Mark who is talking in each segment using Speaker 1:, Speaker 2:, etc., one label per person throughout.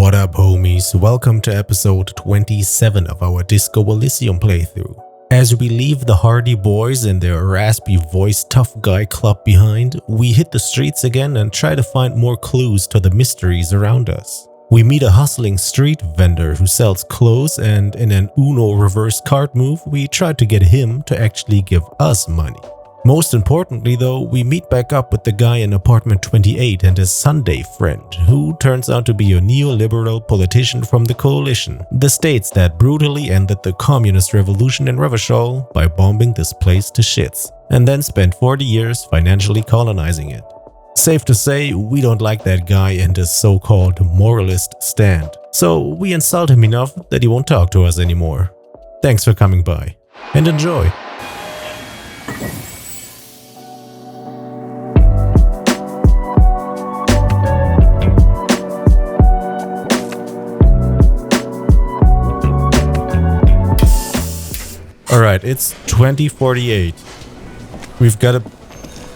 Speaker 1: What up, homies? Welcome to episode 27 of our Disco Elysium playthrough. As we leave the Hardy Boys and their raspy-voiced tough guy club behind, we hit the streets again and try to find more clues to the mysteries around us. We meet a hustling street vendor who sells clothes, and in an Uno reverse card move, we try to get him to actually give us money. Most importantly though, we meet back up with the guy in apartment 28 and his Sunday friend, who turns out to be a neoliberal politician from the coalition, the states that brutally ended the communist revolution in Revachol by bombing this place to shits, and then spent 40 years financially colonizing it. Safe to say, we don't like that guy and his so-called moralist stand, so we insult him enough that he won't talk to us anymore. Thanks for coming by, and enjoy! Alright, it's 2048. We've got a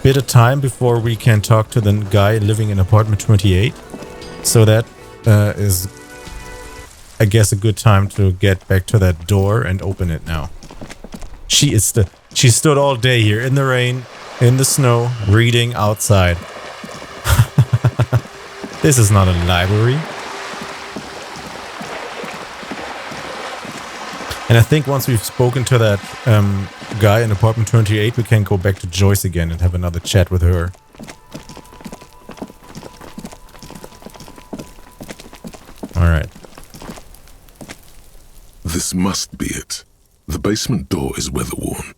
Speaker 1: bit of time before we can talk to the guy living in apartment 28. So that is, I guess, a good time to get back to that door and open it now. She stood all day here in the rain, in the snow, reading outside. This is not a library. And I think once we've spoken to that guy in apartment 28, we can go back to Joyce again and have another chat with her. Alright.
Speaker 2: This must be it. The basement door is weather-worn.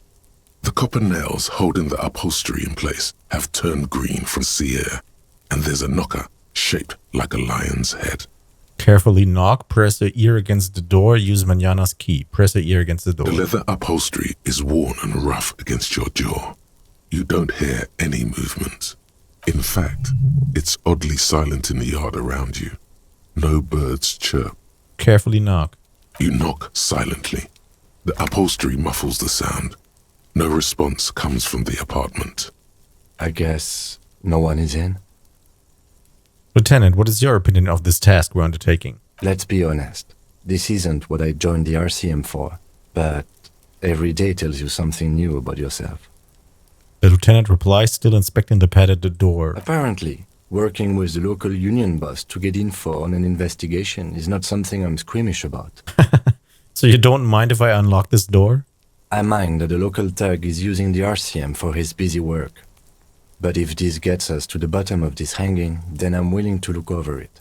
Speaker 2: The copper nails holding the upholstery in place have turned green from sea air, and there's a knocker shaped like a lion's head.
Speaker 1: Carefully knock, press your ear against the door, use Manana's key. Press your ear against the door.
Speaker 2: The leather upholstery is worn and rough against your jaw. You don't hear any movement. In fact, it's oddly silent in the yard around you. No birds chirp.
Speaker 1: Carefully knock.
Speaker 2: You knock silently. The upholstery muffles the sound. No response comes from the apartment.
Speaker 3: I guess no one is in?
Speaker 1: Lieutenant, what is your opinion of this task we're undertaking?
Speaker 3: Let's be honest. This isn't what I joined the RCM for, but every day tells you something new about yourself.
Speaker 1: The lieutenant replies, still inspecting the pad at the door.
Speaker 3: Apparently, working with the local union boss to get info on an investigation is not something I'm squeamish about.
Speaker 1: So you don't mind if I unlock this door?
Speaker 3: I mind that the local thug is using the RCM for his busy work. But if this gets us to the bottom of this hanging, then I'm willing to look over it.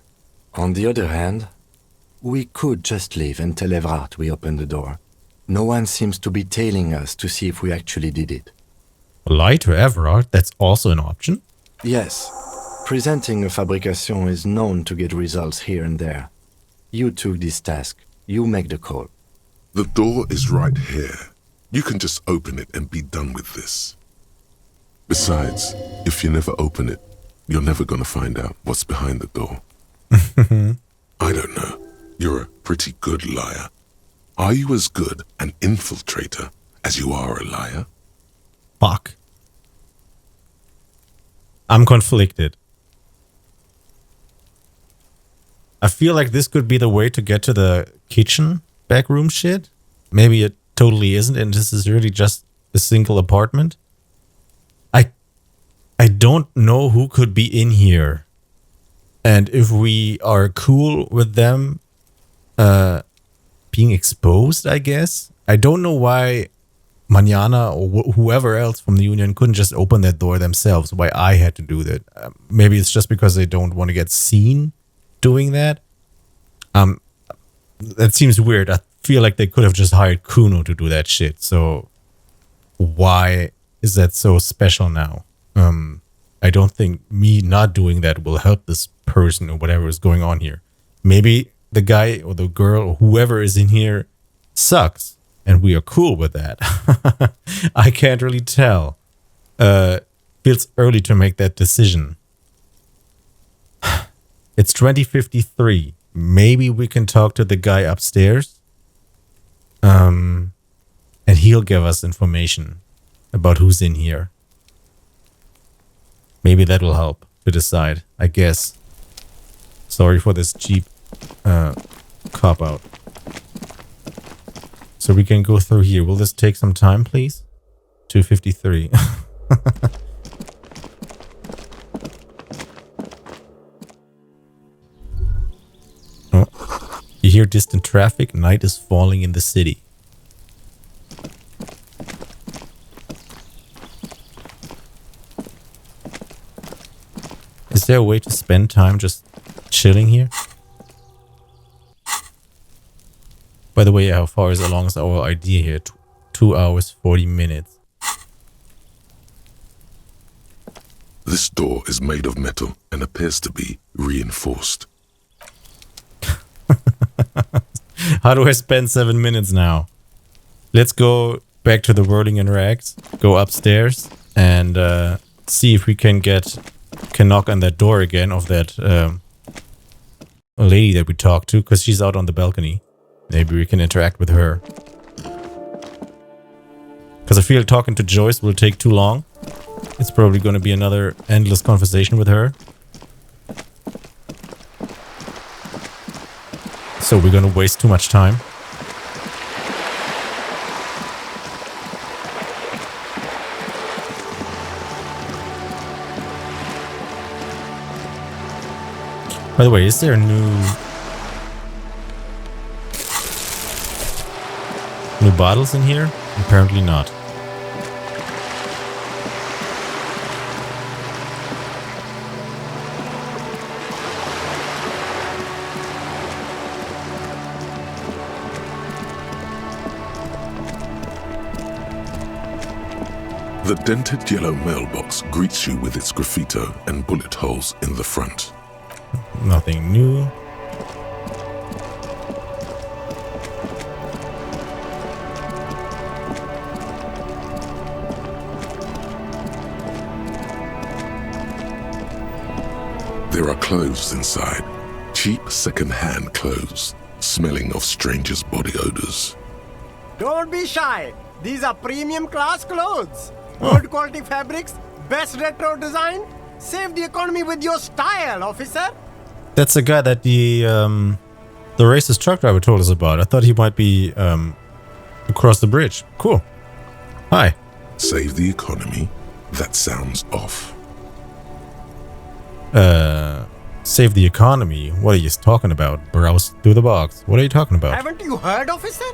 Speaker 3: On the other hand, we could just leave and tell Evrart we opened the door. No one seems to be tailing us to see if we actually did it.
Speaker 1: Lie to Evrart? That's also an option?
Speaker 3: Yes. Presenting a fabrication is known to get results here and there. You took this task. You make the call.
Speaker 2: The door is right here. You can just open it and be done with this. Besides, if you never open it, you're never going to find out what's behind the door. I don't know. You're a pretty good liar. Are you as good an infiltrator as you are a liar?
Speaker 1: Fuck. I'm conflicted. I feel like this could be the way to get to the kitchen backroom shit. Maybe it totally isn't, and this is really just a single apartment. I don't know who could be in here. And if we are cool with them being exposed, I guess. I don't know why Manana or whoever else from the union couldn't just open that door themselves, why I had to do that. Maybe it's just because they don't want to get seen doing that. That seems weird. I feel like they could have just hired Kuno to do that shit. So why is that so special now? I don't think me not doing that will help this person or whatever is going on here. Maybe the guy or the girl or whoever is in here sucks, and we are cool with that. I can't really tell. Feels early to make that decision. It's 2053. Maybe we can talk to the guy upstairs. And he'll give us information about who's in here. Maybe that will help to decide, I guess. Sorry for this cheap cop out. So we can go through here. Will this take some time, please? 2:53. Oh. You hear distant traffic. Night is falling in the city. Is there a way to spend time just chilling here? By the way, how far is along is our idea here? 2 hours, 40 minutes.
Speaker 2: This door is made of metal and appears to be reinforced.
Speaker 1: How do I spend 7 minutes now? Let's go back to the whirling in rags, go upstairs, and see if we can knock on that door again of that lady that we talked to, because she's out on the balcony. Maybe we can interact with her. Because I feel talking to Joyce will take too long. It's probably going to be another endless conversation with her. So we're going to waste too much time. By the way, is there a new bottles in here? Apparently not.
Speaker 2: The dented yellow mailbox greets you with its graffito and bullet holes in the front.
Speaker 1: Nothing new.
Speaker 2: There are clothes inside. Cheap second-hand clothes, smelling of strangers' body odors.
Speaker 4: Don't be shy. These are premium class clothes. Good quality fabrics, best retro design. Save the economy with your style, officer.
Speaker 1: That's the guy that the racist truck driver told us about. I thought he might be across the bridge. Cool. Hi.
Speaker 2: Save the economy? That sounds off.
Speaker 1: Save the economy? What are you talking about? Browse through the box. What are you talking about?
Speaker 4: Haven't you heard, officer?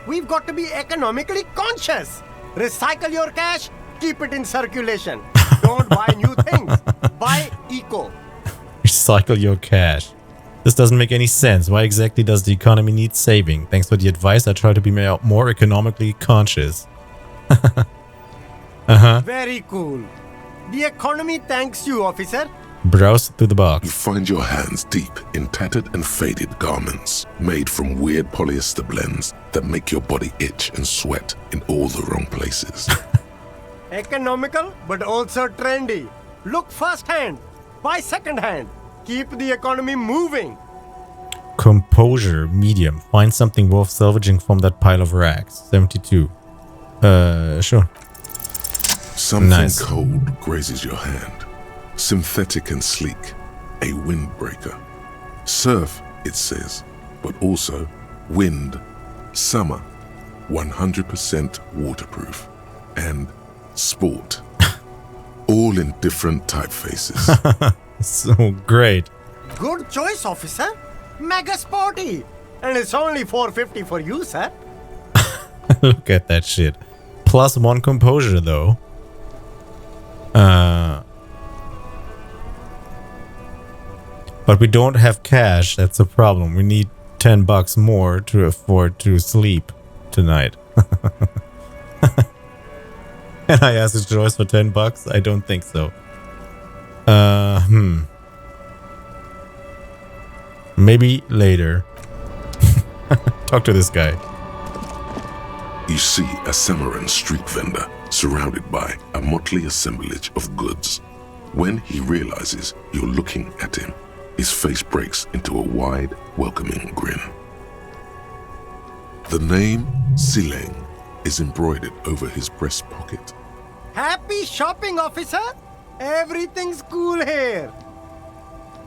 Speaker 4: We've got to be economically conscious. Recycle your cash, keep it in circulation. Don't buy new things. Buy eco.
Speaker 1: Recycle your cash. This doesn't make any sense. Why exactly does the economy need saving? Thanks for the advice. I try to be more economically conscious.
Speaker 4: Very cool. The economy thanks you, officer.
Speaker 1: Browse through the
Speaker 2: You
Speaker 1: box.
Speaker 2: find your hands deep in tattered and faded garments made from weird polyester blends that make your body itch and sweat in all the wrong places.
Speaker 4: Economical, but also trendy. Look first-hand. Buy second-hand. Keep the economy moving.
Speaker 1: Composure, medium. Find something worth salvaging from that pile of rags. 72. Sure.
Speaker 2: Something
Speaker 1: Nice.
Speaker 2: cold grazes your hand. Synthetic and sleek. A windbreaker. Surf, it says, but also wind, summer, 100% waterproof, and sport. All in different typefaces.
Speaker 1: So great.
Speaker 4: Good choice, officer. Mega sporty. And it's only $4.50 for you, sir.
Speaker 1: Look at that shit. +1 composure, though. But we don't have cash. That's a problem. We need $10 more to afford to sleep tonight. Can I ask Joyce for $10? I don't think so. Maybe later. Talk to this guy.
Speaker 2: You see a Samarran street vendor surrounded by a motley assemblage of goods. When he realizes you're looking at him, his face breaks into a wide, welcoming grin. The name Sileng is embroidered over his breast pocket.
Speaker 4: Happy shopping, officer. Everything's cool here.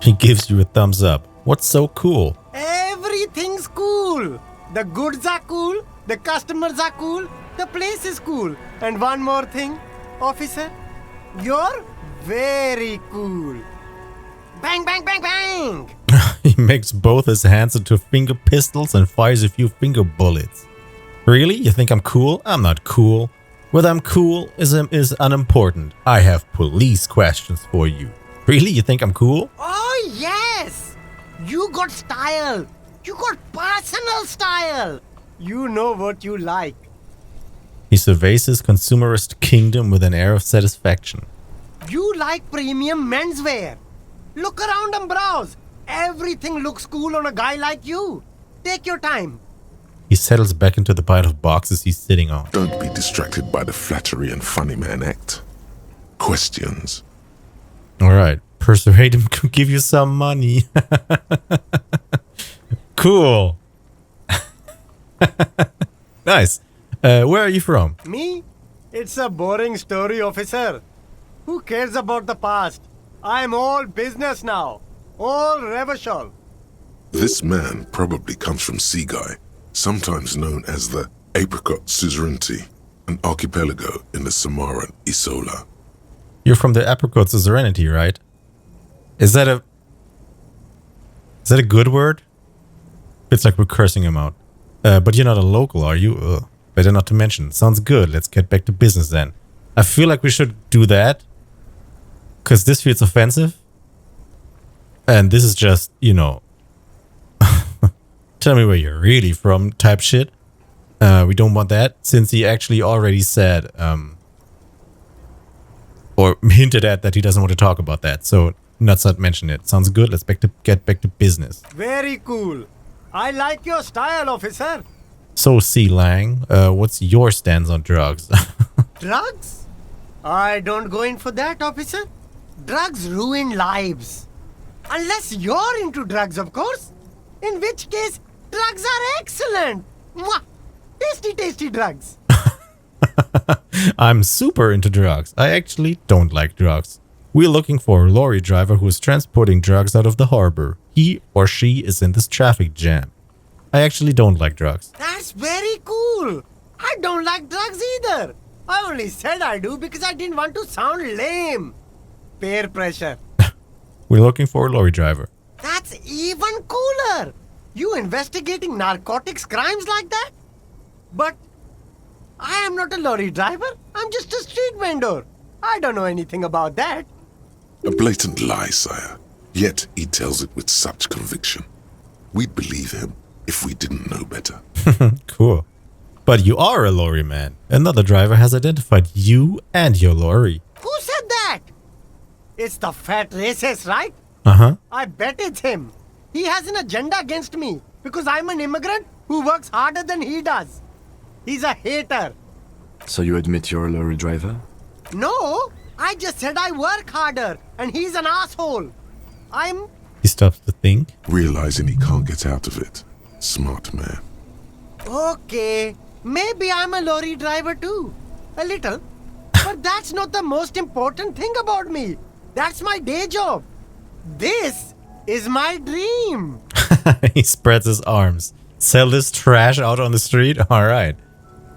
Speaker 1: He gives you a thumbs up. What's so cool?
Speaker 4: Everything's cool. The goods are cool, the customers are cool, the place is cool. And one more thing, officer, you're very cool. Bang, bang, bang, bang!
Speaker 1: He makes both his hands into finger pistols and fires a few finger bullets. Really? You think I'm cool? I'm not cool. Whether I'm cool is unimportant. I have police questions for you. Really? You think I'm cool?
Speaker 4: Oh, yes! You got style. You got personal style. You know what you like.
Speaker 1: He surveys his consumerist kingdom with an air of satisfaction.
Speaker 4: You like premium menswear. Look around and browse. Everything looks cool on a guy like you. Take your time.
Speaker 1: He settles back into the pile of boxes he's sitting on.
Speaker 2: Don't be distracted by the flattery and funny man act. Questions.
Speaker 1: Alright, persuade him to give you some money. Cool. Nice. Where are you from?
Speaker 4: Me? It's a boring story, officer. Who cares about the past? I'm all business now. All reversal.
Speaker 2: This man probably comes from Seaguy, sometimes known as the Apricot Suzerainty, an archipelago in the Samoan Isola.
Speaker 1: You're from the Apricot Suzerainty, right? Is that a good word? It's like we're cursing him out. But you're not a local, are you? Better not to mention. Sounds good. Let's get back to business then. I feel like we should do that. Because this feels offensive. And this is just, you know, tell me where you're really from type shit. We don't want that, since he actually already said, or hinted at that he doesn't want to talk about that. So, not mention it. Sounds good. Let's get back to business.
Speaker 4: Very cool. I like your style, officer.
Speaker 1: So, C. Lang, what's your stance on drugs?
Speaker 4: Drugs? I don't go in for that, officer. Drugs ruin lives. Unless you're into drugs, of course. In which case, drugs are excellent. Mwah! Tasty, tasty drugs.
Speaker 1: I'm super into drugs. I actually don't like drugs. We're looking for a lorry driver who is transporting drugs out of the harbor. He or she is in this traffic jam. I actually don't like drugs.
Speaker 4: That's very cool. I don't like drugs either. I only said I do because I didn't want to sound lame. Peer pressure.
Speaker 1: We're looking for a lorry driver.
Speaker 4: That's even cooler. You investigating narcotics crimes like that? But I am not a lorry driver. I'm just a street vendor. I don't know anything about that.
Speaker 2: A blatant lie, sire. Yet he tells it with such conviction. We'd believe him if we didn't know better.
Speaker 1: Cool. But you are a lorry man. Another driver has identified you and your lorry.
Speaker 4: Who said that? It's the fat racist, right?
Speaker 1: Uh-huh.
Speaker 4: I bet it's him. He has an agenda against me because I'm an immigrant who works harder than he does. He's a hater.
Speaker 3: So you admit you're a lorry driver?
Speaker 4: No, I just said I work harder and he's an asshole.
Speaker 1: He stops to think.
Speaker 2: Realizing he can't get out of it. Smart man.
Speaker 4: Okay, maybe I'm a lorry driver too. A little. But that's not the most important thing about me. That's my day job. This is my dream.
Speaker 1: He spreads his arms. Sell this trash out on the street? Alright.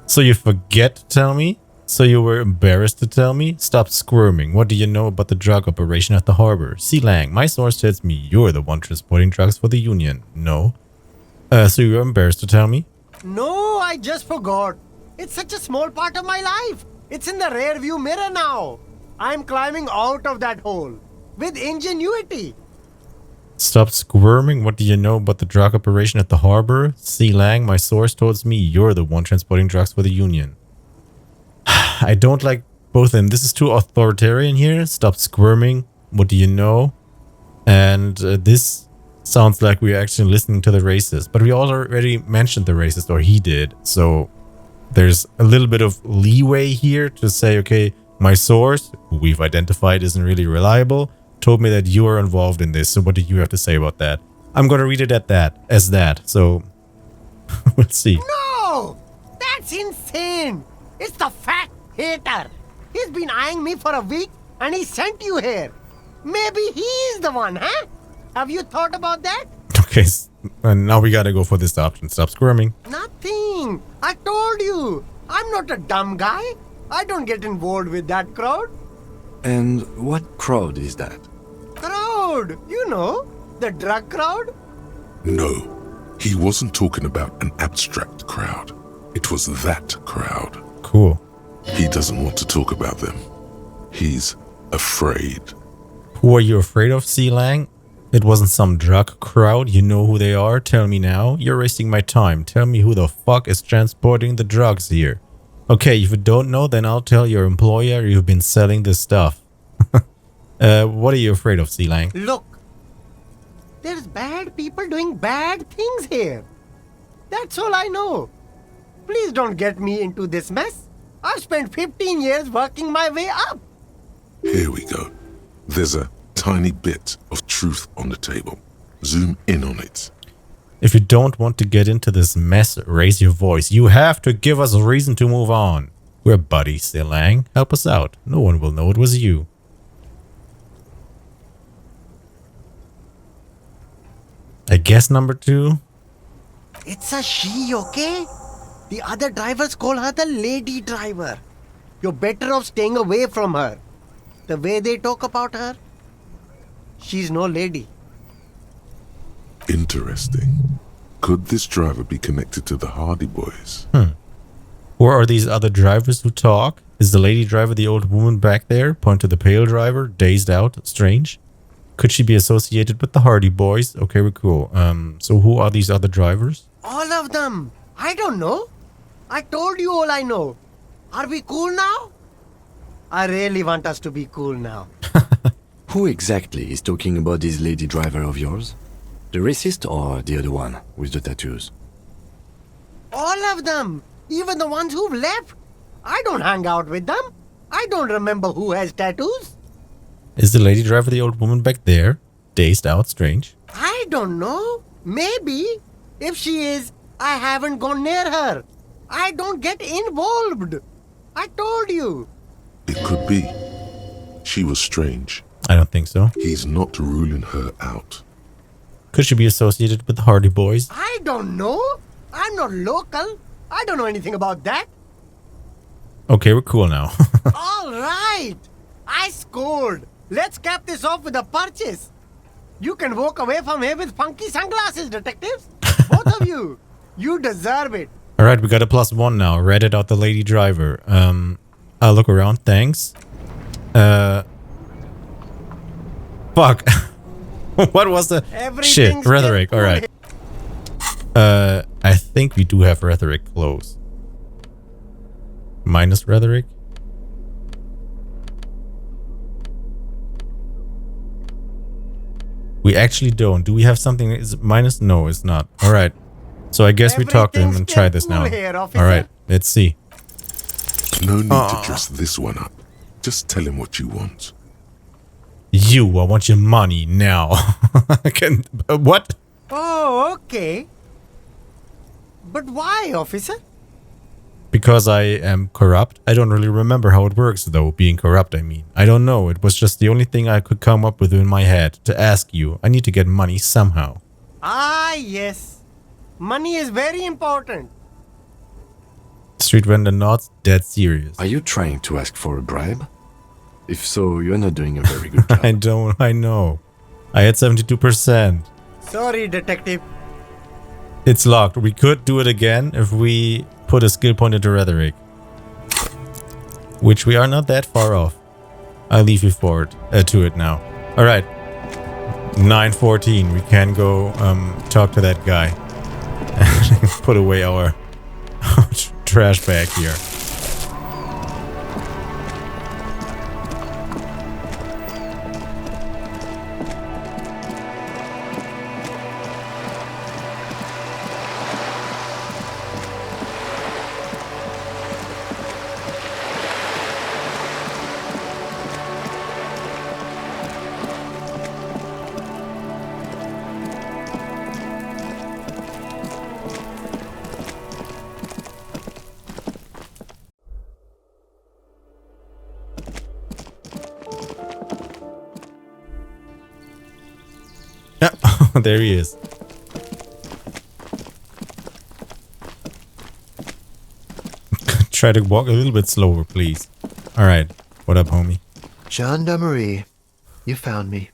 Speaker 1: So you forget to tell me? So you were embarrassed to tell me? Stop squirming. What do you know about the drug operation at the harbor? C. Lang, my source tells me you're the one transporting drugs for the Union. No. So you were embarrassed to tell me?
Speaker 4: No, I just forgot. It's such a small part of my life. It's in the rear view mirror now. I'm climbing out of that hole. With ingenuity.
Speaker 1: Stop squirming. What do you know about the drug operation at the harbor? C. Lang, my source tells me you're the one transporting drugs for the Union. I don't like both of them. This is too authoritarian here. Stop squirming. What do you know? And this sounds like we're actually listening to the racist. But we already mentioned the racist, or he did. So there's a little bit of leeway here to say, okay, my source, who we've identified isn't really reliable, told me that you are involved in this. So what do you have to say about that? I'm going to read it as that. So we'll see.
Speaker 4: No! That's insane! It's the fat hater. He's been eyeing me for a week and he sent you here. Maybe he's the one, huh? Have you thought about that?
Speaker 1: Okay, And now we gotta go for this option. Stop squirming.
Speaker 4: Nothing. I told you. I'm not a dumb guy. I don't get involved with that crowd.
Speaker 3: And what crowd is that?
Speaker 4: Crowd. You know, the drug crowd.
Speaker 2: No, he wasn't talking about an abstract crowd. It was that crowd.
Speaker 1: Cool.
Speaker 2: He doesn't want to talk about them. He's afraid.
Speaker 1: Who are you afraid of, Lang? It wasn't some drug crowd. You know who they are? Tell me now. You're wasting my time. Tell me who the fuck is transporting the drugs here. Okay, if you don't know, then I'll tell your employer you've been selling this stuff. What are you afraid of, Lang?
Speaker 4: Look, there's bad people doing bad things here. That's all I know. Please don't get me into this mess. I've spent 15 years working my way up.
Speaker 2: Here we go. There's a tiny bit of truth on the table. Zoom in on it.
Speaker 1: If you don't want to get into this mess, raise your voice. You have to give us a reason to move on. We're buddies, Lang. Help us out. No one will know it was you. I guess number 2.
Speaker 4: It's a she, okay? The other drivers call her the lady driver. You're better off staying away from her. The way they talk about her, she's no lady.
Speaker 2: Interesting. Could this driver be connected to the Hardy Boys?
Speaker 1: Who are these other drivers who talk? Is the lady driver the old woman back there? Point to the pale driver, dazed out, strange. Could she be associated with the Hardy Boys? Okay, we're cool. So who are these other drivers?
Speaker 4: All of them. I don't know. I told you all I know. Are we cool now? I really want us to be cool now.
Speaker 3: Who exactly is talking about this lady driver of yours? The racist or the other one with the tattoos?
Speaker 4: All of them. Even the ones who've left. I don't hang out with them. I don't remember who has tattoos.
Speaker 1: Is the lady driver the old woman back there? Dazed out, strange.
Speaker 4: I don't know. Maybe. If she is, I haven't gone near her. I don't get involved. I told you.
Speaker 2: It could be. She was strange.
Speaker 1: I don't think so.
Speaker 2: He's not ruling her out.
Speaker 1: Could she be associated with the Hardy Boys?
Speaker 4: I don't know. I'm not local. I don't know anything about that.
Speaker 1: Okay, we're cool now.
Speaker 4: All right. I scored. Let's cap this off with a purchase. You can walk away from here with funky sunglasses, detectives. Both of you. You deserve it.
Speaker 1: Alright, we got a +1 now. Ratted out the lady driver. I'll look around, thanks. Fuck. What was the... Shit,
Speaker 4: Everything's
Speaker 1: rhetoric,
Speaker 4: cool
Speaker 1: alright. I think we do have rhetoric close. Minus rhetoric? We actually don't. Do we have something? Is it minus? No, it's not. Alright. So I guess we talk to him and try this now. Alright, let's see.
Speaker 2: No need to dress this one up. Just tell him what you want.
Speaker 1: I want your money now. What?
Speaker 4: Oh, okay. But why, officer?
Speaker 1: Because I am corrupt. I don't really remember how it works, though, being corrupt, I mean. I don't know. It was just the only thing I could come up with in my head to ask you. I need to get money somehow.
Speaker 4: Ah, yes. Money is very important.
Speaker 1: Street vendor nods, dead serious.
Speaker 3: Are you trying to ask for a bribe? If so, you're not doing a very good job.
Speaker 1: I know. I had 72%.
Speaker 4: Sorry, detective.
Speaker 1: It's locked. We could do it again if we put a skill point into rhetoric. Which we are not that far off. I'll leave you forward to it now. Alright. 9:14. We can go talk to that guy. And put away our trash bag here. There he is. Try to walk a little bit slower, please. Alright. What up, homie?
Speaker 5: Gendarmerie, you found me.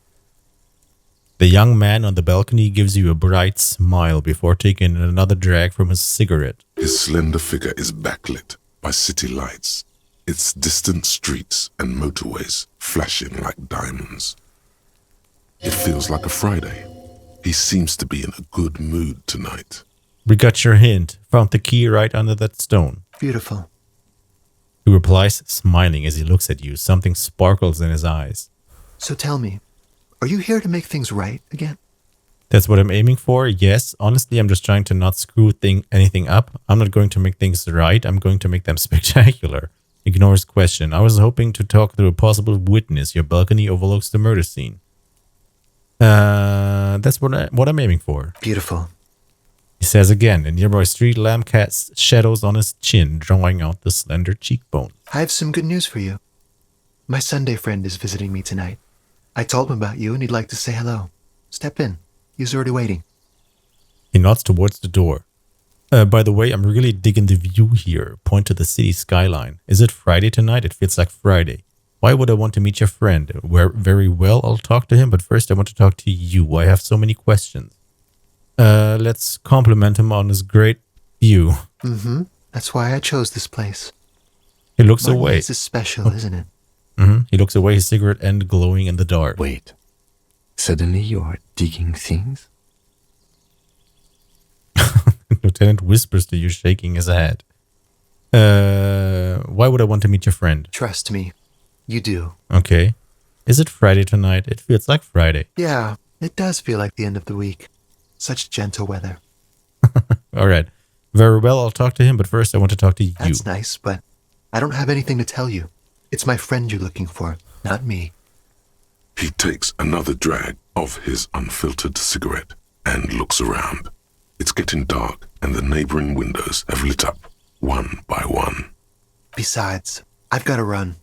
Speaker 1: The young man on the balcony gives you a bright smile before taking another drag from his cigarette.
Speaker 2: His slender figure is backlit by city lights, its distant streets and motorways flashing like diamonds. It feels like a Friday. He seems to be in a good mood tonight.
Speaker 1: We got your hint. Found the key right under that stone.
Speaker 5: Beautiful.
Speaker 1: He replies, smiling as he looks at you. Something sparkles in his eyes.
Speaker 5: So tell me, are you here to make things right again?
Speaker 1: That's what I'm aiming for, yes. Honestly, I'm just trying to not screw anything up. I'm not going to make things right. I'm going to make them spectacular. Ignore his question. I was hoping to talk to a possible witness. Your balcony overlooks the murder scene. That's what I'm aiming for.
Speaker 5: Beautiful.
Speaker 1: He says again. A nearby street lamp casts shadows on his chin, drawing out the slender cheekbone.
Speaker 5: I have some good news for you. My Sunday friend is visiting me tonight. I told him about you and he'd like to say hello. Step in. He's already waiting.
Speaker 1: He nods towards the door. By the way, I'm really digging the view here. Point to the city skyline. Is it Friday tonight? It feels like Friday. Why would I want to meet your friend? Very well, I'll talk to him, but first I want to talk to you. I have so many questions. Let's compliment him on his great view.
Speaker 5: Mm-hmm. That's why I chose this place.
Speaker 1: He looks away.
Speaker 5: This is special, isn't it?
Speaker 1: Mm-hmm. He looks away, his cigarette end glowing in the dark.
Speaker 3: Wait. Suddenly you are digging things?
Speaker 1: Lieutenant whispers to you, shaking his head. Why would I want to meet your friend?
Speaker 5: Trust me. You do.
Speaker 1: Okay. Is it Friday tonight? It feels like Friday.
Speaker 5: Yeah, it does feel like the end of the week. Such gentle weather.
Speaker 1: All right. Very well, I'll talk to him, but first I want to talk to you.
Speaker 5: That's nice, but I don't have anything to tell you. It's my friend you're looking for, not me.
Speaker 2: He takes another drag of his unfiltered cigarette and looks around. It's getting dark and the neighboring windows have lit up one by one.
Speaker 5: Besides, I've got to run.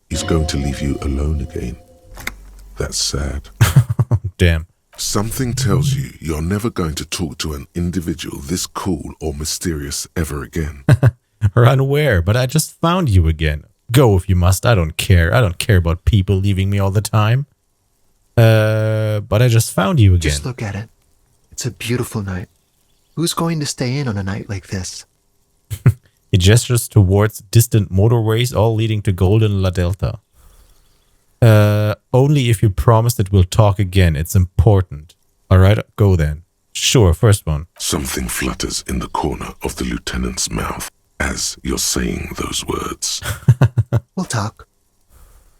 Speaker 2: He's going to leave you alone again. That's sad.
Speaker 1: Damn.
Speaker 2: Something tells you you're never going to talk to an individual this cool or mysterious ever again.
Speaker 1: Run where? But I just found you again. Go if you must. I don't care. I don't care about people leaving me all the time. But I just found you again.
Speaker 5: Just look at it. It's a beautiful night. Who's going to stay in on a night like this?
Speaker 1: He gestures towards distant motorways, all leading to Golden La Delta. Only if you promise that we'll talk again. It's important. All right, go then. Sure, first one.
Speaker 2: Something flutters in the corner of the lieutenant's mouth as you're saying those words.
Speaker 5: We'll talk.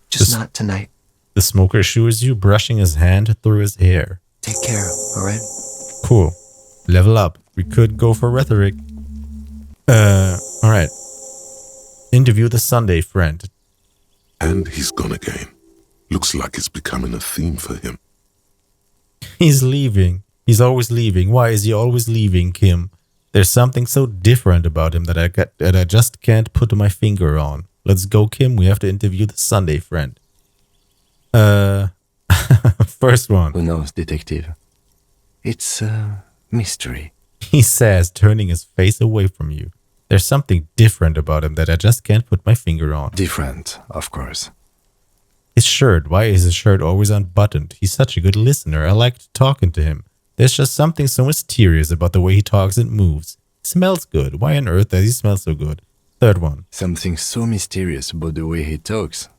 Speaker 5: Just not tonight.
Speaker 1: The smoker assures you, brushing his hand through his hair.
Speaker 5: Take care, all right?
Speaker 1: Cool. Level up. We could go for rhetoric. Alright. Interview the Sunday friend.
Speaker 2: And he's gone again. Looks like it's becoming a theme for him.
Speaker 1: He's leaving. He's always leaving. Why is he always leaving, Kim? There's something so different about him that I just can't put my finger on. Let's go, Kim. We have to interview the Sunday friend. First one.
Speaker 3: Who knows, detective? It's a mystery.
Speaker 1: He says, turning his face away from you. There's something different about him that I just can't put my finger on.
Speaker 3: Different, of course.
Speaker 1: His shirt. Why is his shirt always unbuttoned? He's such a good listener. I liked talking to him. There's just something so mysterious about the way he talks and moves. He smells good. Why on earth does he smell so good? Third one.
Speaker 3: Something so mysterious about the way he talks.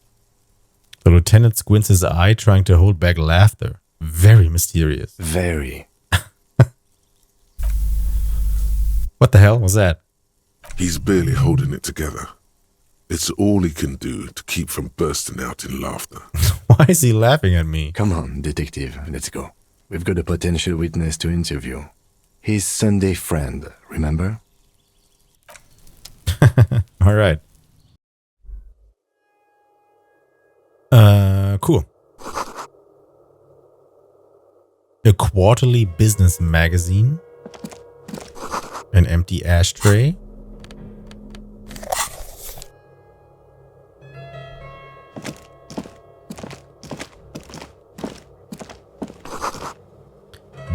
Speaker 1: The lieutenant squints his eye, trying to hold back laughter. Very mysterious.
Speaker 3: Very.
Speaker 1: What the hell was that?
Speaker 2: He's barely holding it together. It's all he can do to keep from bursting out in laughter.
Speaker 1: Why is he laughing at me?
Speaker 3: Come on, detective, let's go. We've got a potential witness to interview. His Sunday friend, remember?
Speaker 1: All right. Cool. A quarterly business magazine. An empty ashtray.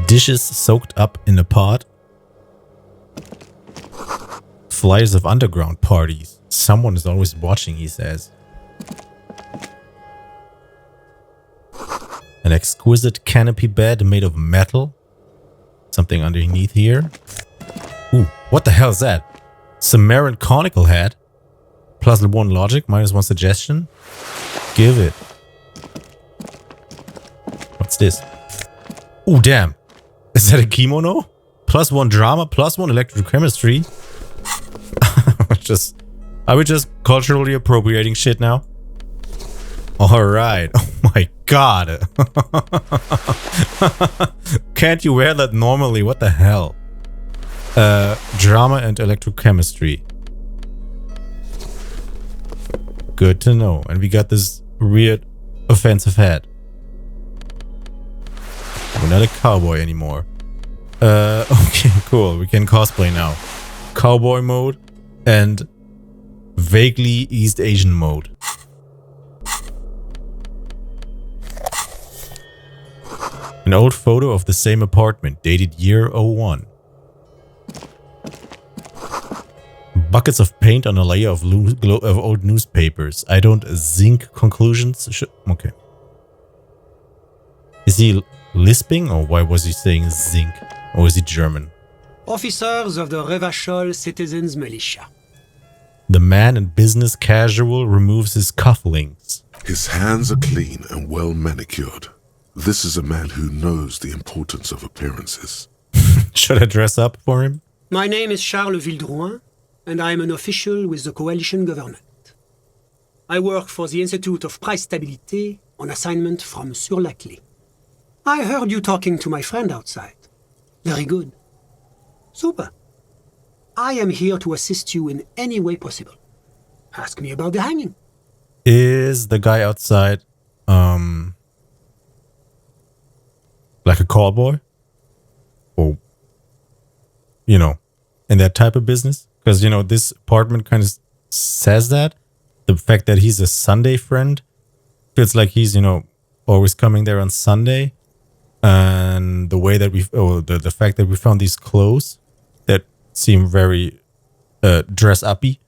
Speaker 1: Dishes soaked up in a pot. Flyers of underground parties. Someone is always watching, he says. An exquisite canopy bed made of metal. Something underneath here. Ooh, what the hell is that? Sumerian conical head. +1 logic, -1 suggestion. Give it. What's this? Ooh, damn. Is that a kimono? +1 drama, +1 electrochemistry. Are we just culturally appropriating shit now? Alright. Oh my god. Can't you wear that normally? What the hell? Drama and electrochemistry. Good to know. And we got this weird offensive hat. We're not a cowboy anymore. Okay, cool. We can cosplay now. Cowboy mode and vaguely East Asian mode. An old photo of the same apartment, dated year 01. Buckets of paint on a layer of old newspapers. I don't zinc conclusions. Okay. Is he lisping, or why was he saying zinc? Or is he German?
Speaker 6: Officers of the Revachol Citizens Militia.
Speaker 1: The man in business casual removes his cufflinks.
Speaker 2: His hands are clean and well manicured. This is a man who knows the importance of appearances.
Speaker 1: Should I dress up for him?
Speaker 6: My name is Charles Vildrouin, and I am an official with the coalition government. I work for the Institute of Price Stabilité on assignment from Monsieur Laclé. I heard you talking to my friend outside. Very good. Super. I am here to assist you in any way possible. Ask me about the hanging.
Speaker 1: Is the guy outside, like a callboy? Or, you know, in that type of business? Because, you know, this apartment kind of says that. The fact that he's a Sunday friend feels like he's, you know, always coming there on Sunday. And the way that the fact that we found these clothes that seem very dress-uppy.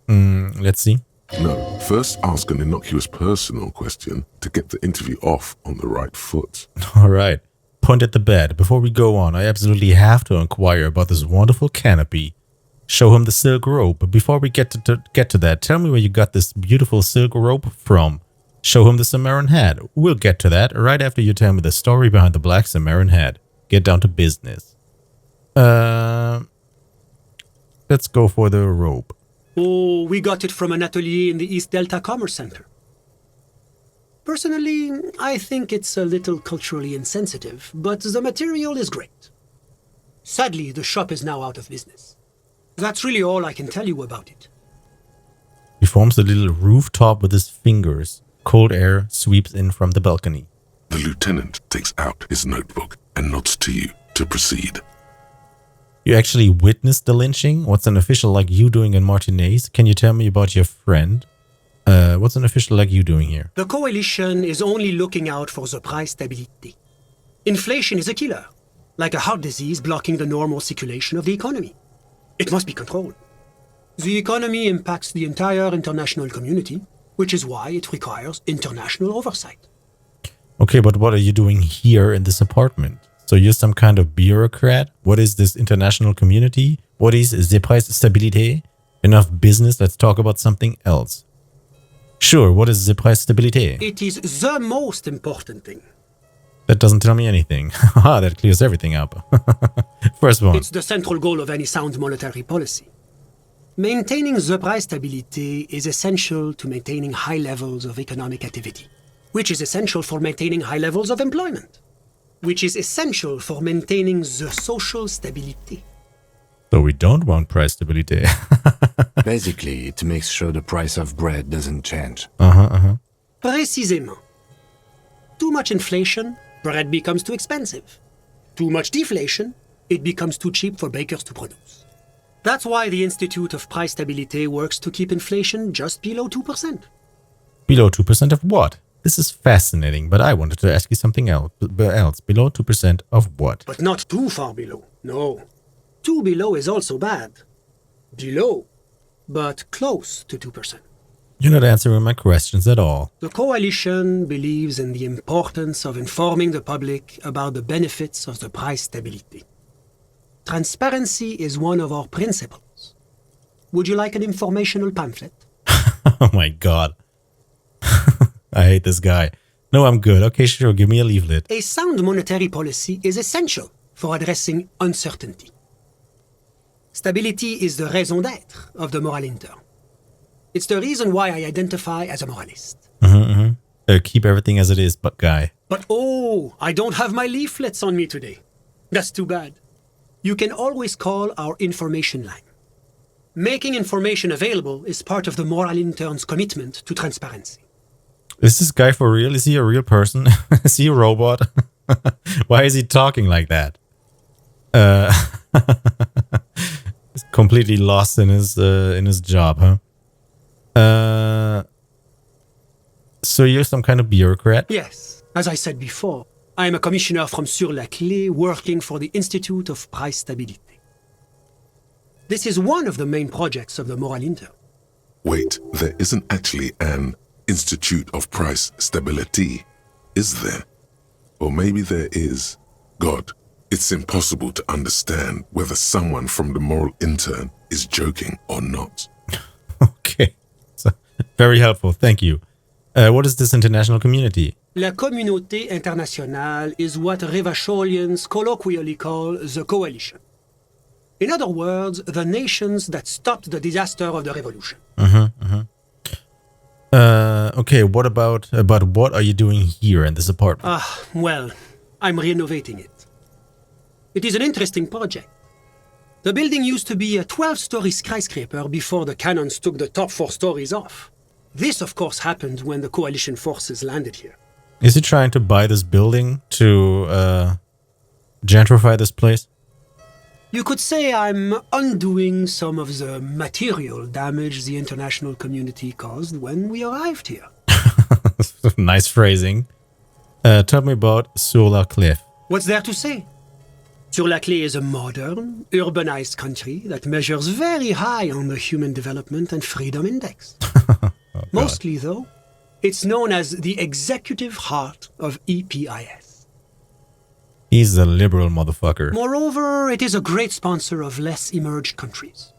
Speaker 1: Let's see.
Speaker 2: No, first ask an innocuous personal question to get the interview off on the right foot.
Speaker 1: All right. Point at the bed. Before we go on, I absolutely have to inquire about this wonderful canopy. Show him the silk rope. But before we get to that, tell me where you got this beautiful silk rope from. Show him the Sumerian head. We'll get to that right after you tell me the story behind the black Sumerian head. Get down to business. Let's go for the rope.
Speaker 6: Oh, we got it from an atelier in the East Delta Commerce Center. Personally, I think it's a little culturally insensitive, but the material is great. Sadly, the shop is now out of business. That's really all I can tell you about it.
Speaker 1: He forms a little rooftop with his fingers. Cold air sweeps in from the balcony.
Speaker 2: The lieutenant takes out his notebook and nods to you to proceed.
Speaker 1: You actually witnessed the lynching? What's an official like you doing in Martinez? Can you tell me about your friend? What's an official like you doing here?
Speaker 6: The coalition is only looking out for the price stability. Inflation is a killer, like a heart disease blocking the normal circulation of the economy. It must be controlled. The economy impacts the entire international community, which is why it requires international oversight.
Speaker 1: Okay, but what are you doing here in this apartment? So you're some kind of bureaucrat? What is this international community? What is the price stabilité? Enough business, let's talk about something else. Sure, what is the price stabilité?
Speaker 6: It is the most important thing.
Speaker 1: That doesn't tell me anything. Haha, that clears everything up. First one.
Speaker 6: It's the central goal of any sound monetary policy. Maintaining the price stability is essential to maintaining high levels of economic activity, which is essential for maintaining high levels of employment, which is essential for maintaining the social stability.
Speaker 1: So we don't want price stability.
Speaker 3: Basically, it makes sure the price of bread doesn't change.
Speaker 6: Précisément. Too much inflation, bread becomes too expensive. Too much deflation, it becomes too cheap for bakers to produce. That's why the Institute of Price Stabilité works to keep inflation just below 2%.
Speaker 1: Below 2% of what? This is fascinating, but I wanted to ask you something else. Below 2% of what?
Speaker 6: But not too far below, no. Too below is also bad. Below but close to 2%.
Speaker 1: You're not answering my questions at all.
Speaker 6: The coalition believes in the importance of informing the public about the benefits of the price stability. Transparency is one of our principles. Would you like an informational pamphlet?
Speaker 1: Oh my god. I hate this guy. No, I'm good. Okay, sure, give me a leaflet.
Speaker 6: A sound monetary policy is essential for addressing uncertainty. Stability is the raison d'être of the moral intern. It's the reason why I identify as a moralist.
Speaker 1: Keep everything as it is, but guy.
Speaker 6: But oh, I don't have my leaflets on me today. That's too bad. You can always call our information line. Making information available is part of the moral intern's commitment to transparency.
Speaker 1: Is this guy for real? Is he a real person? Is he a robot? Why is he talking like that? He's completely lost in his job, huh? So you're some kind of bureaucrat?
Speaker 6: Yes, as I said before, I am a commissioner from Sur-la-Clé working for the Institute of Price Stability. This is one of the main projects of the Moral Intern.
Speaker 2: Wait, there isn't actually an Institute of Price Stability, is there? Or maybe there is. God, it's impossible to understand whether someone from the Moral Intern is joking or not.
Speaker 1: Okay, so, very helpful, thank you. What is this international community?
Speaker 6: La Communauté Internationale is what Revacholians colloquially call the coalition. In other words, the nations that stopped the disaster of the revolution.
Speaker 1: Okay, what about what are you doing here in this apartment?
Speaker 6: Well, I'm renovating it. It is an interesting project. The building used to be a 12-story skyscraper before the cannons took the top 4 stories off. This, of course, happened when the coalition forces landed here.
Speaker 1: Is he trying to buy this building to gentrify this place?
Speaker 6: You could say I'm undoing some of the material damage the international community caused when we arrived here.
Speaker 1: Nice phrasing. Tell me about Sur-la-Clé.
Speaker 6: What's there to say? Sur-la-Clé is a modern, urbanized country that measures very high on the Human Development and Freedom Index. Mostly, though, it's known as the executive heart of EPIS.
Speaker 1: He's a liberal motherfucker.
Speaker 6: Moreover, it is a great sponsor of less emerged countries.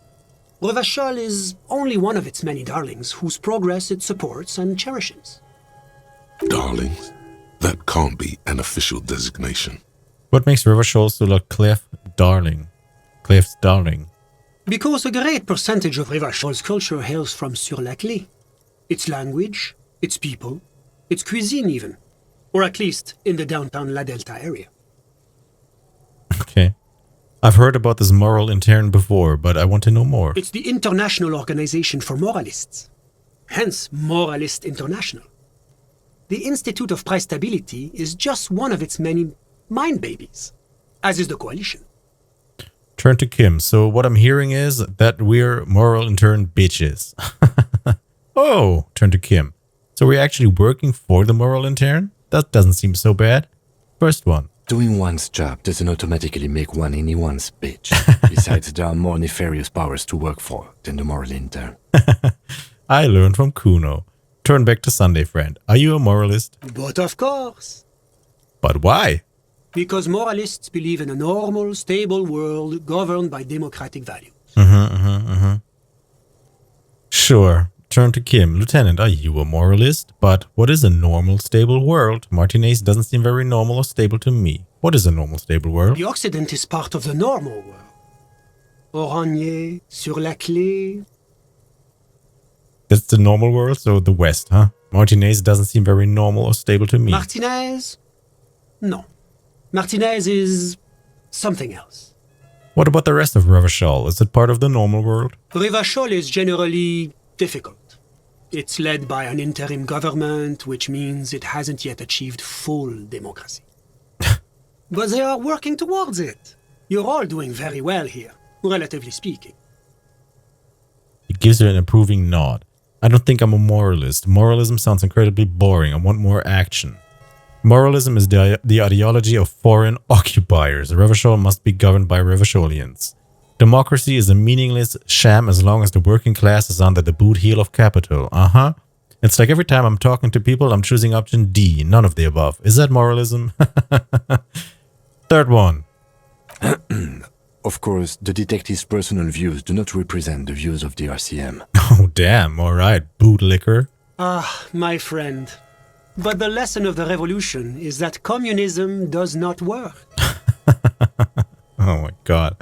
Speaker 6: Revachol is only one of its many darlings whose progress it supports and cherishes.
Speaker 2: Darlings? That can't be an official designation.
Speaker 1: What makes Revachol Sur-la-Clé darling? Clef's darling?
Speaker 6: Because a great percentage of Revachol's culture hails from Sur-la-Clé. Its language, its people, its cuisine even. Or at least in the downtown La Delta area.
Speaker 1: Okay. I've heard about this moral intern before, but I want to know more.
Speaker 6: It's the International Organization for Moralists. Hence, Moralist International. The Institute of Price Stability is just one of its many mind babies, as is the coalition.
Speaker 1: Turn to Kim. So what I'm hearing is that we're moral intern bitches. Oh, turn to Kim. So we're actually working for the moral intern? That doesn't seem so bad. First one.
Speaker 3: Doing one's job doesn't automatically make one anyone's bitch. Besides, there are more nefarious powers to work for than the moral intern.
Speaker 1: I learned from Kuno. Turn back to Sunday Friend. Are you a moralist?
Speaker 6: But of course.
Speaker 1: But why?
Speaker 6: Because moralists believe in a normal, stable world governed by democratic values.
Speaker 1: Sure. Turn to Kim. Lieutenant, are you a moralist? But what is a normal, stable world? Martinez doesn't seem very normal or stable to me. What is a normal, stable world?
Speaker 6: The Occident is part of the normal world. Oranje, Sur-la-Clé.
Speaker 1: That's the normal world, so the West, huh? Martinez doesn't seem very normal or stable to me.
Speaker 6: Martinez? No. Martinez is something else.
Speaker 1: What about the rest of Revachol? Is it part of the normal world?
Speaker 6: Revachol is generally difficult. It's led by an interim government, which means it hasn't yet achieved full democracy. But they are working towards it. You're all doing very well here, relatively speaking.
Speaker 1: He gives her an approving nod. I don't think I'm a moralist. Moralism sounds incredibly boring. I want more action. Moralism is the ideology of foreign occupiers. Revachol must be governed by Revacholians. Democracy is a meaningless sham as long as the working class is under the boot heel of capital. Uh-huh. It's like every time I'm talking to people, I'm choosing option D, none of the above. Is that moralism? Third one.
Speaker 3: Of course, the detective's personal views do not represent the views of the RCM.
Speaker 1: Oh, damn. All right, bootlicker.
Speaker 6: Ah, my friend. But the lesson of the revolution is that communism does not work.
Speaker 1: Oh my god.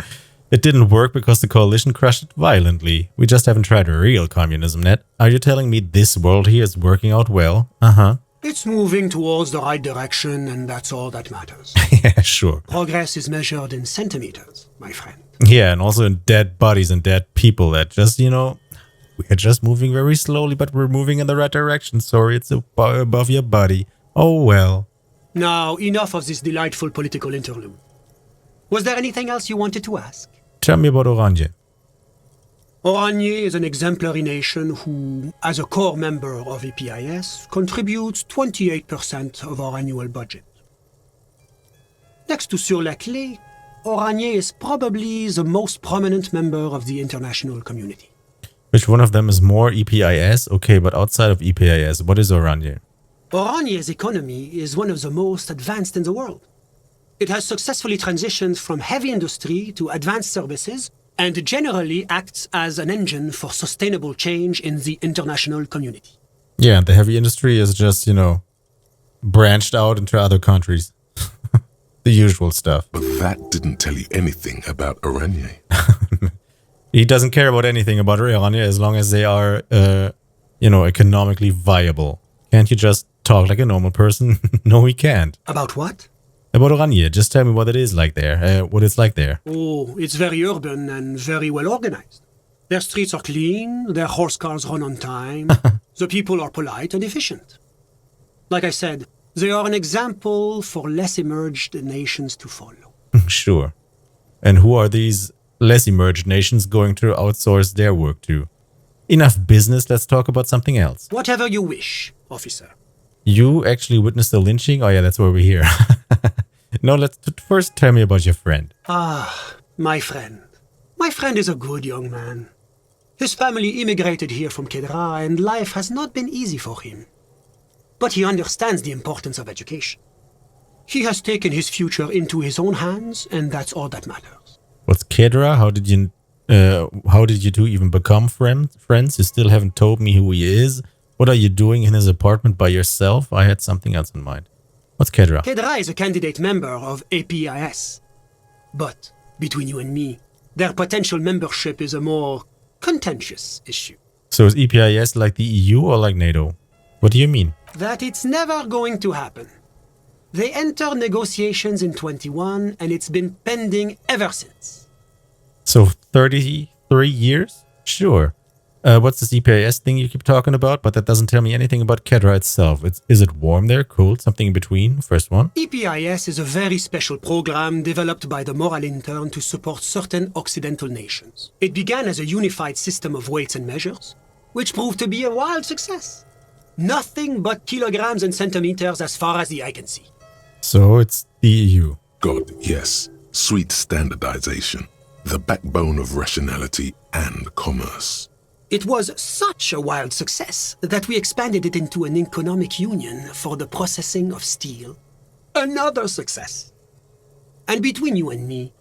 Speaker 1: It didn't work because the coalition crushed it violently. We just haven't tried real communism yet. Are you telling me this world here is working out well? Uh-huh.
Speaker 6: It's moving towards the right direction, and that's all that matters.
Speaker 1: Yeah, sure.
Speaker 6: Progress is measured in centimeters, my friend.
Speaker 1: Yeah, and also in dead bodies and dead people that just, we're just moving very slowly, but we're moving in the right direction. Sorry, it's above your body. Oh well.
Speaker 6: Now, enough of this delightful political interlude. Was there anything else you wanted to ask?
Speaker 1: Tell me about Oranje.
Speaker 6: Oranje is an exemplary nation who, as a core member of EPIS, contributes 28% of our annual budget. Next to Sur la Clé, Oranje is probably the most prominent member of the international community.
Speaker 1: Which one of them is more EPIS? Okay, but outside of EPIS, what is Oranje?
Speaker 6: Oranje's economy is one of the most advanced in the world. It has successfully transitioned from heavy industry to advanced services and generally acts as an engine for sustainable change in the international community.
Speaker 1: Yeah, the heavy industry is just, branched out into other countries. The usual stuff.
Speaker 2: But that didn't tell you anything about Oranje.
Speaker 1: He doesn't care about anything about Oranje as long as they are, economically viable. Can't you just talk like a normal person? No, he can't.
Speaker 6: About what?
Speaker 1: About Oranje, just tell me what it is like there, what it's like there.
Speaker 6: Oh, it's very urban and very well organized. Their streets are clean, their horse cars run on time, the people are polite and efficient. Like I said, they are an example for less emerged nations to follow.
Speaker 1: Sure. And who are these less emerged nations going to outsource their work to? Enough business, let's talk about something else.
Speaker 6: Whatever you wish, officer.
Speaker 1: You actually witnessed the lynching? Oh yeah, that's why we're here. No, let's first tell me about your friend.
Speaker 6: Ah, my friend. My friend is a good young man. His family immigrated here from Kedra and life has not been easy for him. But he understands the importance of education. He has taken his future into his own hands and that's all that matters.
Speaker 1: What's Kedra? How did you two even become friends? You still haven't told me who he is. What are you doing in his apartment by yourself? I had something else in mind. What's Kedra?
Speaker 6: Kedra is a candidate member of APIS. But, between you and me, their potential membership is a more contentious issue.
Speaker 1: So is EPIS like the EU or like NATO? What do you mean?
Speaker 6: That it's never going to happen. They enter negotiations in 21 and it's been pending ever since.
Speaker 1: So 33 years? Sure. What's this EPIS thing you keep talking about? But that doesn't tell me anything about Kedra itself. Is it warm there, cold, something in between? First one.
Speaker 6: EPIS is a very special program developed by the Moral Intern to support certain Occidental nations. It began as a unified system of weights and measures, which proved to be a wild success. Nothing but kilograms and centimeters as far as the eye can see.
Speaker 1: So it's the EU.
Speaker 2: God, yes. Sweet standardization. The backbone of rationality and commerce.
Speaker 6: It was such a wild success that we expanded it into an economic union for the processing of steel. Another success. And between you and me,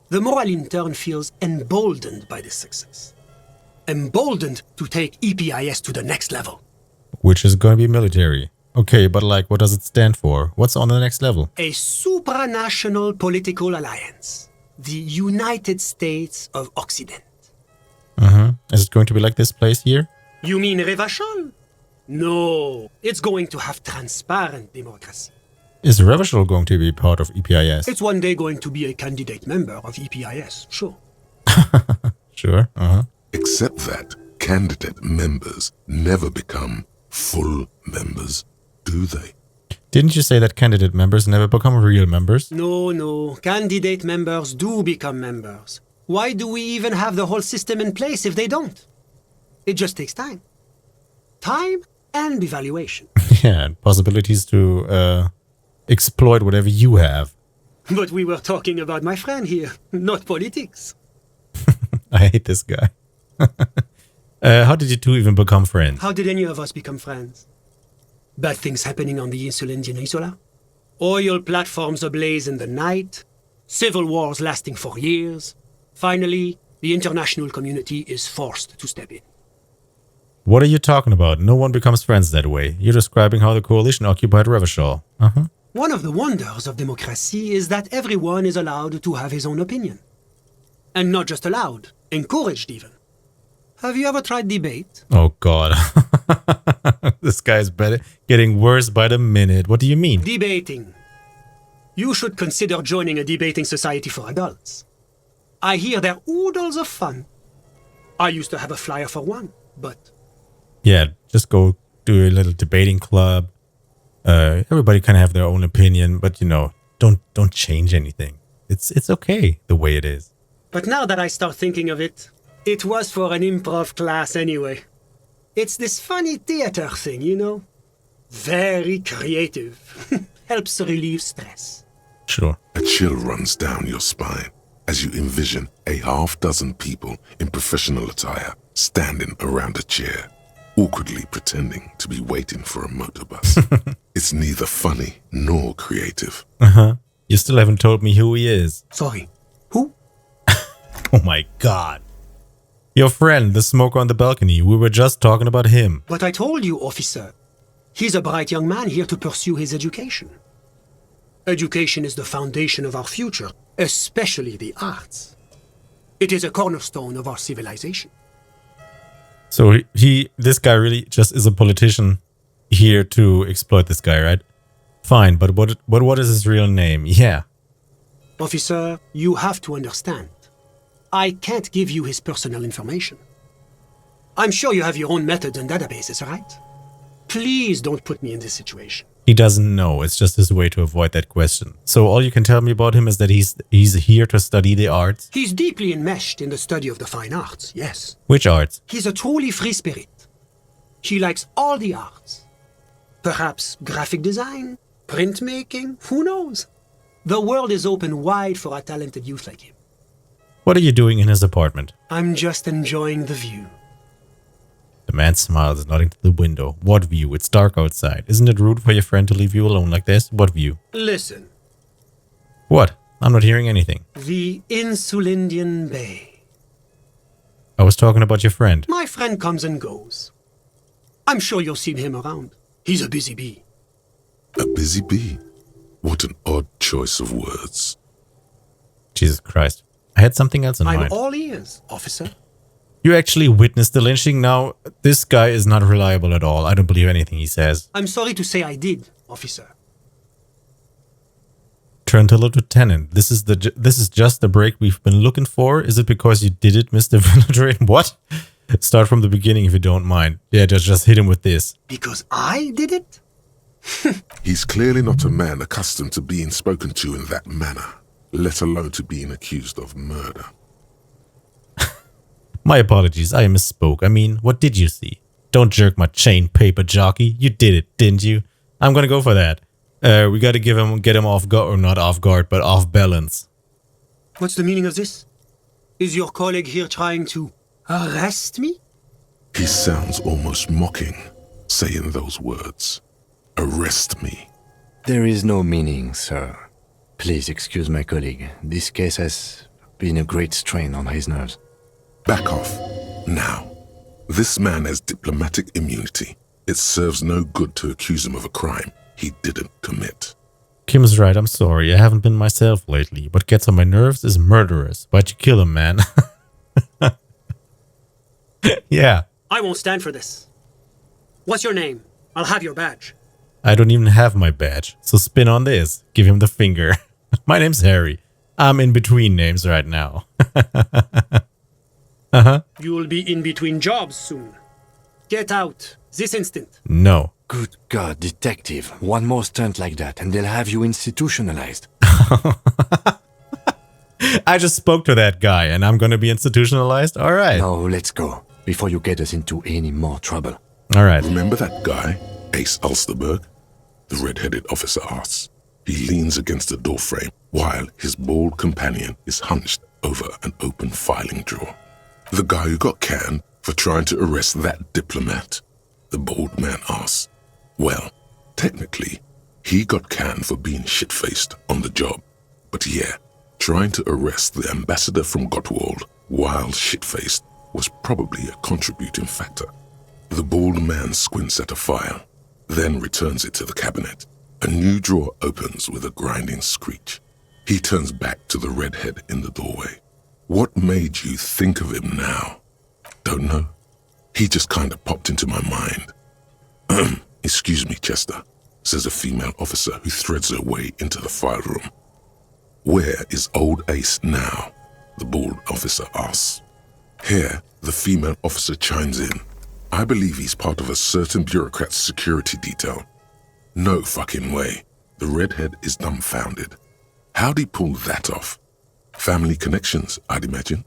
Speaker 6: the Moral Intern feels emboldened by this success. Emboldened to take EPIS to the next level.
Speaker 1: Which is going to be military. Okay, but what does it stand for? What's on the next level?
Speaker 6: A supranational political alliance. The United States of Occident.
Speaker 1: Is it going to be like this place here?
Speaker 6: You mean Revachol? No, it's going to have transparent democracy.
Speaker 1: Is Revachol going to be part of EPIS?
Speaker 6: It's one day going to be a candidate member of EPIS, sure.
Speaker 1: Sure,
Speaker 2: Except that candidate members never become full members, do they?
Speaker 1: Didn't you say that candidate members never become real members?
Speaker 6: No, candidate members do become members. Why do we even have the whole system in place if they don't? It just takes time. Time and evaluation.
Speaker 1: Yeah, and possibilities to exploit whatever you have.
Speaker 6: But we were talking about my friend here, not politics.
Speaker 1: I hate this guy. How did you two even become friends?
Speaker 6: How did any of us become friends? Bad things happening on the Insulindian Isola? Oil platforms ablaze in the night? Civil wars lasting for years? Finally, the international community is forced to step in.
Speaker 1: What are you talking about? No one becomes friends that way. You're describing how the coalition occupied Revachol.
Speaker 6: One of the wonders of democracy is that everyone is allowed to have his own opinion. And not just allowed, encouraged even. Have you ever tried debate?
Speaker 1: Oh god. This guy's getting worse by the minute. What do you mean?
Speaker 6: Debating. You should consider joining a debating society for adults. I hear they're oodles of fun. I used to have a flyer for one, but...
Speaker 1: Yeah, just go do a little debating club. Everybody can have their own opinion, but don't change anything. It's okay the way it is.
Speaker 6: But now that I start thinking of it, it was for an improv class anyway. It's this funny theater thing, Very creative. Helps relieve stress.
Speaker 1: Sure.
Speaker 2: A chill runs down your spine as you envision a half-dozen people in professional attire standing around a chair, awkwardly pretending to be waiting for a motorbus. It's neither funny nor creative.
Speaker 1: You still haven't told me who he is.
Speaker 6: Sorry. Who?
Speaker 1: Oh my god. Your friend, the smoker on the balcony. We were just talking about him.
Speaker 6: But I told you, officer. He's a bright young man here to pursue his education. Education is the foundation of our future, especially the arts. It is a cornerstone of our civilization.
Speaker 1: So this guy really just is a politician here to exploit this guy, right? Fine, but what is his real name? Yeah.
Speaker 6: Officer, you have to understand. I can't give you his personal information. I'm sure you have your own methods and databases, right? Please don't put me in this situation.
Speaker 1: He doesn't know. It's just his way to avoid that question. So all you can tell me about him is that he's here to study the arts?
Speaker 6: He's deeply enmeshed in the study of the fine arts, yes.
Speaker 1: Which arts?
Speaker 6: He's a truly free spirit. He likes all the arts. Perhaps graphic design, printmaking, who knows? The world is open wide for a talented youth like him.
Speaker 1: What are you doing in his apartment?
Speaker 6: I'm just enjoying the view.
Speaker 1: The man smiles, nodding to the window. What view? It's dark outside. Isn't it rude for your friend to leave you alone like this? What view?
Speaker 6: Listen.
Speaker 1: What? I'm not hearing anything.
Speaker 6: The Insulindian Bay.
Speaker 1: I was talking about your friend.
Speaker 6: My friend comes and goes. I'm sure you'll see him around. He's a busy bee.
Speaker 2: A busy bee? What an odd choice of words.
Speaker 1: Jesus Christ. I had something else in mind.
Speaker 6: I'm all ears, officer.
Speaker 1: You actually witnessed the lynching. Now, this guy is not reliable at all. I don't believe anything he says.
Speaker 6: I'm sorry to say I did, officer.
Speaker 1: Turn to Lieutenant. This is just the break we've been looking for. Is it because you did it, Mr. Villadrain? What? Start from the beginning if you don't mind. Yeah, just hit him with this.
Speaker 6: Because I did it?
Speaker 2: He's clearly not a man accustomed to being spoken to in that manner, let alone to being accused of murder.
Speaker 1: My apologies, I misspoke. I mean, what did you see? Don't jerk my chain, paper jockey. You did it, didn't you? I'm gonna go for that. We gotta get him off guard, or not off guard, but off balance.
Speaker 6: What's the meaning of this? Is your colleague here trying to arrest me?
Speaker 2: He sounds almost mocking, saying those words. Arrest me.
Speaker 3: There is no meaning, sir. Please excuse my colleague. This case has been a great strain on his nerves.
Speaker 2: Back off. Now. This man has diplomatic immunity. It serves no good to accuse him of a crime he didn't commit.
Speaker 1: Kim's right, I'm sorry. I haven't been myself lately. What gets on my nerves is murderous. Why'd you kill him, man? Yeah.
Speaker 6: I won't stand for this. What's your name? I'll have your badge.
Speaker 1: I don't even have my badge. So spin on this. Give him the finger. My name's Harry. I'm in between names right now.
Speaker 6: You'll be in between jobs soon. Get out, this instant.
Speaker 1: No.
Speaker 3: Good God, detective. One more stunt like that and they'll have you institutionalized.
Speaker 1: I just spoke to that guy and I'm gonna be institutionalized? Alright.
Speaker 3: No, let's go. Before you get us into any more trouble.
Speaker 1: Alright.
Speaker 2: Remember that guy, Ace Ulsterberg? The red-headed officer asks. He leans against the doorframe while his bald companion is hunched over an open filing drawer. The guy who got canned for trying to arrest that diplomat, the bald man asked. Well, technically, he got canned for being shit-faced on the job. But yeah, trying to arrest the ambassador from Gottwald while shit-faced was probably a contributing factor. The bald man squints at a file, then returns it to the cabinet. A new drawer opens with a grinding screech. He turns back to the redhead in the doorway. What made you think of him now? Don't know. He just kind of popped into my mind. Excuse me, Chester, says a female officer who threads her way into the file room. Where is old Ace now? The bald officer asks. Here, the female officer chimes in. I believe he's part of a certain bureaucrat's security detail. No fucking way. The redhead is dumbfounded. How'd he pull that off? Family connections, I'd imagine.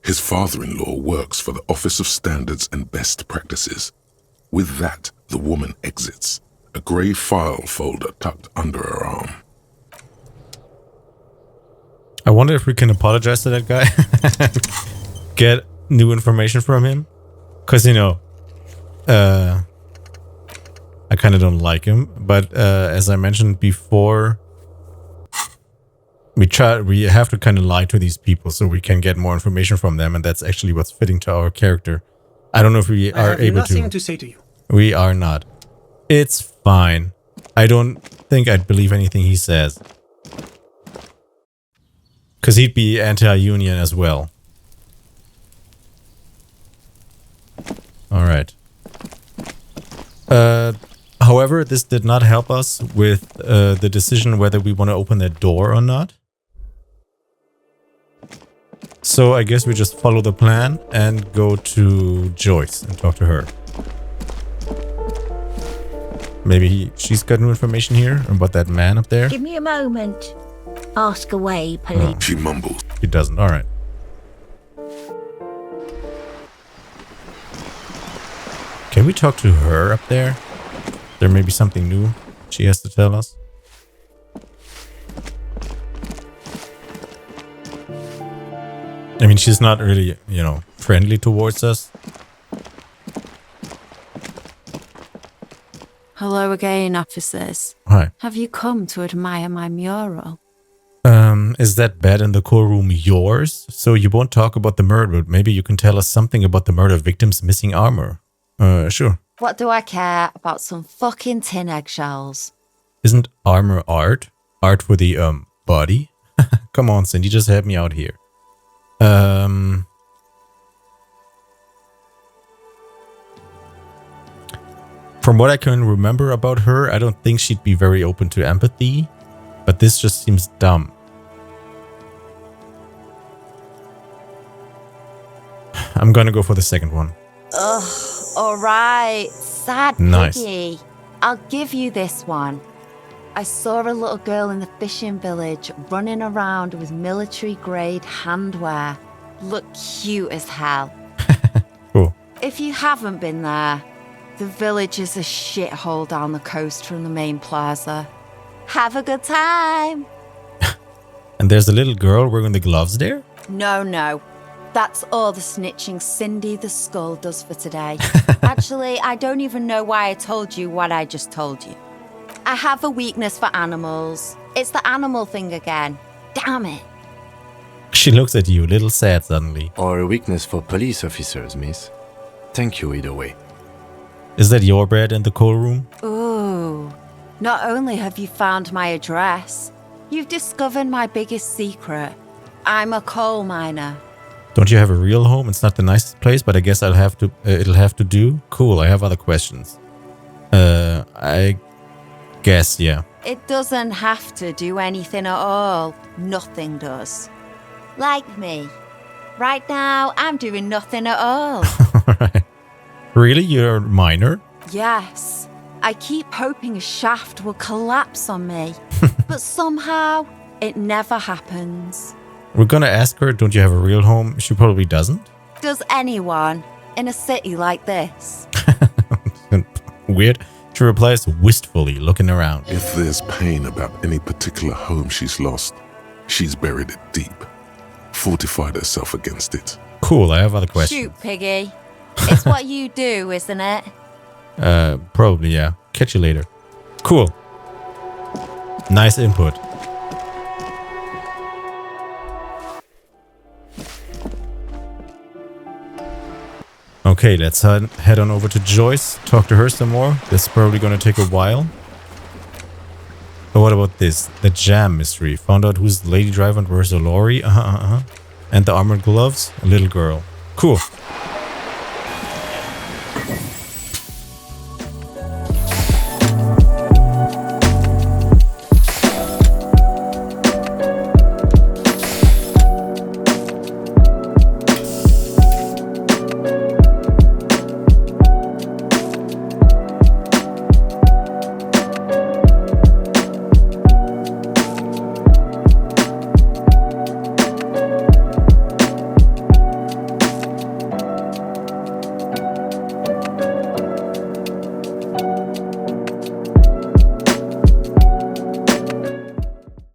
Speaker 2: His father-in-law works for the Office of Standards and Best Practices. With that, the woman exits, a grey file folder tucked under her arm.
Speaker 1: I wonder if we can apologize to that guy. Get new information from him. Because, I kind of don't like him. But as I mentioned before, we have to kind of lie to these people so we can get more information from them. And that's actually what's fitting to our character. I don't know if we are able to.
Speaker 6: I have nothing to say to you.
Speaker 1: We are not. It's fine. I don't think I'd believe anything he says. Because he'd be anti-union as well. Alright. However, this did not help us with the decision whether we want to open that door or not. So I guess we just follow the plan and go to Joyce and talk to her. Maybe she's got new information here about that man up there.
Speaker 7: Give me a moment. Ask away, police.
Speaker 2: She mumbles.
Speaker 1: She doesn't. All right. Can we talk to her up there? There may be something new she has to tell us. I mean, she's not really, friendly towards us.
Speaker 8: Hello again, officers.
Speaker 1: Hi.
Speaker 8: Have you come to admire my mural?
Speaker 1: Is that bed in the core room yours? So you won't talk about the murder, but maybe you can tell us something about the murder victim's missing armor. Sure.
Speaker 8: What do I care about some fucking tin eggshells?
Speaker 1: Isn't armor art? Art for the, body? Come on, Cindy, just help me out here. From what I can remember about her, I don't think she'd be very open to empathy, but this just seems dumb. I'm gonna go for the second one.
Speaker 8: Ugh, alright, sad
Speaker 1: Nice.
Speaker 8: piggy. I'll give you this one. I saw a little girl in the fishing village running around with military-grade handwear. Looked cute as hell.
Speaker 1: Cool.
Speaker 8: If you haven't been there, the village is a shithole down the coast from the main plaza. Have a good time.
Speaker 1: And there's a little girl wearing the gloves there?
Speaker 8: No. That's all the snitching Cindy the Skull does for today. Actually, I don't even know why I told you what I just told you. I have a weakness for animals. It's the animal thing again. Damn it.
Speaker 1: She looks at you, a little sad suddenly.
Speaker 3: Or a weakness for police officers, miss. Thank you either way.
Speaker 1: Is that your bed in the core room?
Speaker 8: Ooh. Not only have you found my address, you've discovered my biggest secret. I'm a coal miner.
Speaker 1: Don't you have a real home? It's not the nicest place, but I guess it'll have to do. Cool, I have other questions. I guess, yeah.
Speaker 8: It doesn't have to do anything at all. Nothing does. Like me. Right now, I'm doing nothing at all.
Speaker 1: Alright. Really? You're a miner?
Speaker 8: Yes. I keep hoping a shaft will collapse on me. But somehow, it never happens.
Speaker 1: We're gonna ask her, don't you have a real home? She probably doesn't.
Speaker 8: Does anyone in a city like this?
Speaker 1: Weird. She replies wistfully, looking around.
Speaker 2: If there's pain about any particular home she's lost, she's buried it deep, fortified herself against it.
Speaker 1: Cool, I have other questions.
Speaker 8: Shoot, Piggy. It's what you do, isn't it?
Speaker 1: Probably, yeah. Catch you later. Cool. Nice input. Okay, let's head on over to Joyce. Talk to her some more. This is probably gonna take a while. But what about this? The jam mystery. Found out who's the lady driver and where's the lorry. And the armored gloves. A little girl. Cool.